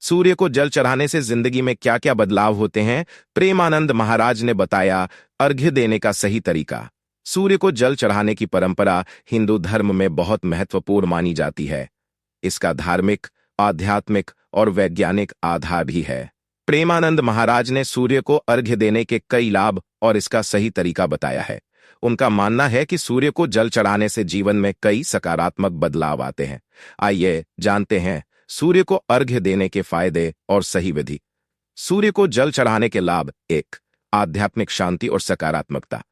सूर्य को जल चढ़ाने से जिंदगी में क्या क्या बदलाव होते हैं, प्रेमानंद महाराज ने बताया अर्घ्य देने का सही तरीका। सूर्य को जल चढ़ाने की परंपरा हिंदू धर्म में बहुत महत्वपूर्ण मानी जाती है। इसका धार्मिक, आध्यात्मिक और वैज्ञानिक आधार भी है। प्रेमानंद महाराज ने सूर्य को अर्घ्य देने के कई लाभ और इसका सही तरीका बताया है। उनका मानना है कि सूर्य को जल चढ़ाने से जीवन में कई सकारात्मक बदलाव आते हैं। आइए जानते हैं सूर्य को अर्घ्य देने के फायदे और सही विधि। सूर्य को जल चढ़ाने के लाभ। 1. आध्यात्मिक शांति और सकारात्मकता।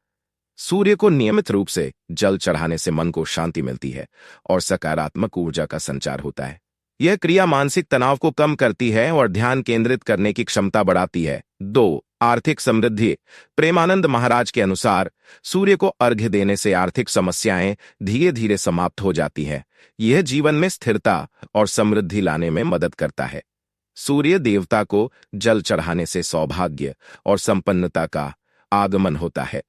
सूर्य को नियमित रूप से जल चढ़ाने से मन को शांति मिलती है और सकारात्मक ऊर्जा का संचार होता है। यह क्रिया मानसिक तनाव को कम करती है और ध्यान केंद्रित करने की क्षमता बढ़ाती है। 2. आर्थिक समृद्धि। प्रेमानंद महाराज के अनुसार सूर्य को अर्घ्य देने से आर्थिक समस्याएं धीरे धीरे समाप्त हो जाती हैं। यह जीवन में स्थिरता और समृद्धि लाने में मदद करता है। सूर्य देवता को जल चढ़ाने से सौभाग्य और संपन्नता का आगमन होता है।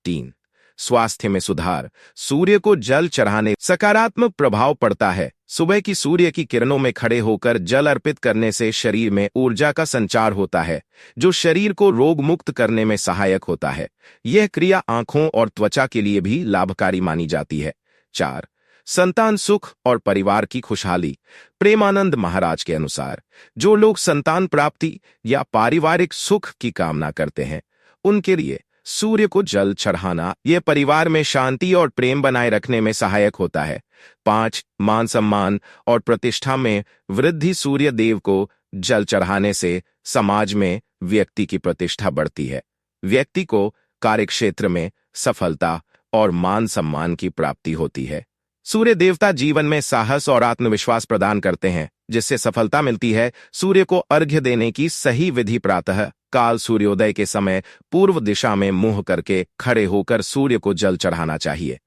3. स्वास्थ्य में सुधार। सूर्य को जल चढ़ाने सकारात्मक प्रभाव पड़ता है। सुबह की सूर्य की किरणों में खड़े होकर जल अर्पित करने से शरीर में ऊर्जा का संचार होता है, जो शरीर को रोग मुक्त करने में सहायक होता है। यह क्रिया आंखों और त्वचा के लिए भी लाभकारी मानी जाती है। 4. संतान सुख और परिवार की खुशहाली। प्रेमानंद महाराज के अनुसार जो लोग संतान प्राप्ति या पारिवारिक सुख की कामना करते हैं, उनके लिए सूर्य को जल चढ़ाना यह परिवार में शांति और प्रेम बनाए रखने में सहायक होता है। 5. मान सम्मान और प्रतिष्ठा में वृद्धि। सूर्य देव को जल चढ़ाने से समाज में व्यक्ति की प्रतिष्ठा बढ़ती है। व्यक्ति को कार्यक्षेत्र में सफलता और मान सम्मान की प्राप्ति होती है। सूर्य देवता जीवन में साहस और आत्मविश्वास प्रदान करते हैं, जिससे सफलता मिलती है। सूर्य को अर्घ्य देने की सही विधि। प्रातः काल सूर्योदय के समय पूर्व दिशा में मुंह करके खड़े होकर सूर्य को जल चढ़ाना चाहिए।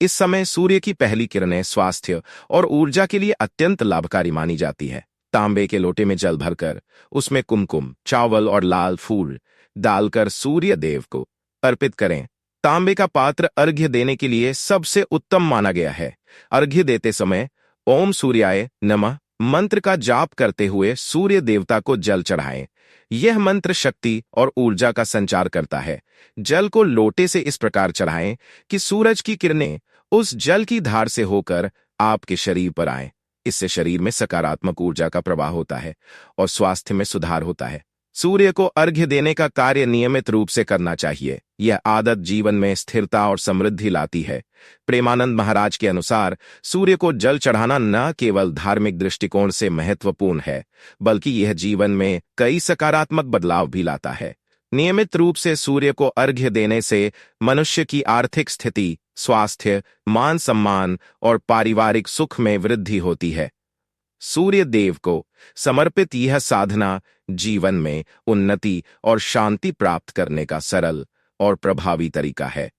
इस समय सूर्य की पहली किरणें स्वास्थ्य और ऊर्जा के लिए अत्यंत लाभकारी मानी जाती है। तांबे के लोटे में जल भरकर उसमें कुमकुम, चावल और लाल फूल डालकर सूर्य देव को अर्पित करें। तांबे का पात्र अर्घ्य देने के लिए सबसे उत्तम माना गया है। अर्घ्य देते समय ओम सूर्याय नमः मंत्र का जाप करते हुए सूर्य देवता को जल चढ़ाएं। यह मंत्र शक्ति और ऊर्जा का संचार करता है। जल को लोटे से इस प्रकार चढ़ाएं कि सूरज की किरणें उस जल की धार से होकर आपके शरीर पर आएं। इससे शरीर में सकारात्मक ऊर्जा का प्रवाह होता है और स्वास्थ्य में सुधार होता है। सूर्य को अर्घ्य देने का कार्य नियमित रूप से करना चाहिए। यह आदत जीवन में स्थिरता और समृद्धि लाती है। प्रेमानंद महाराज के अनुसार सूर्य को जल चढ़ाना न केवल धार्मिक दृष्टिकोण से महत्वपूर्ण है, बल्कि यह जीवन में कई सकारात्मक बदलाव भी लाता है। नियमित रूप से सूर्य को अर्घ्य देने से मनुष्य की आर्थिक स्थिति, स्वास्थ्य, मान सम्मान और पारिवारिक सुख में वृद्धि होती है। सूर्य देव को समर्पित यह साधना जीवन में उन्नति और शांति प्राप्त करने का सरल और प्रभावी तरीका है।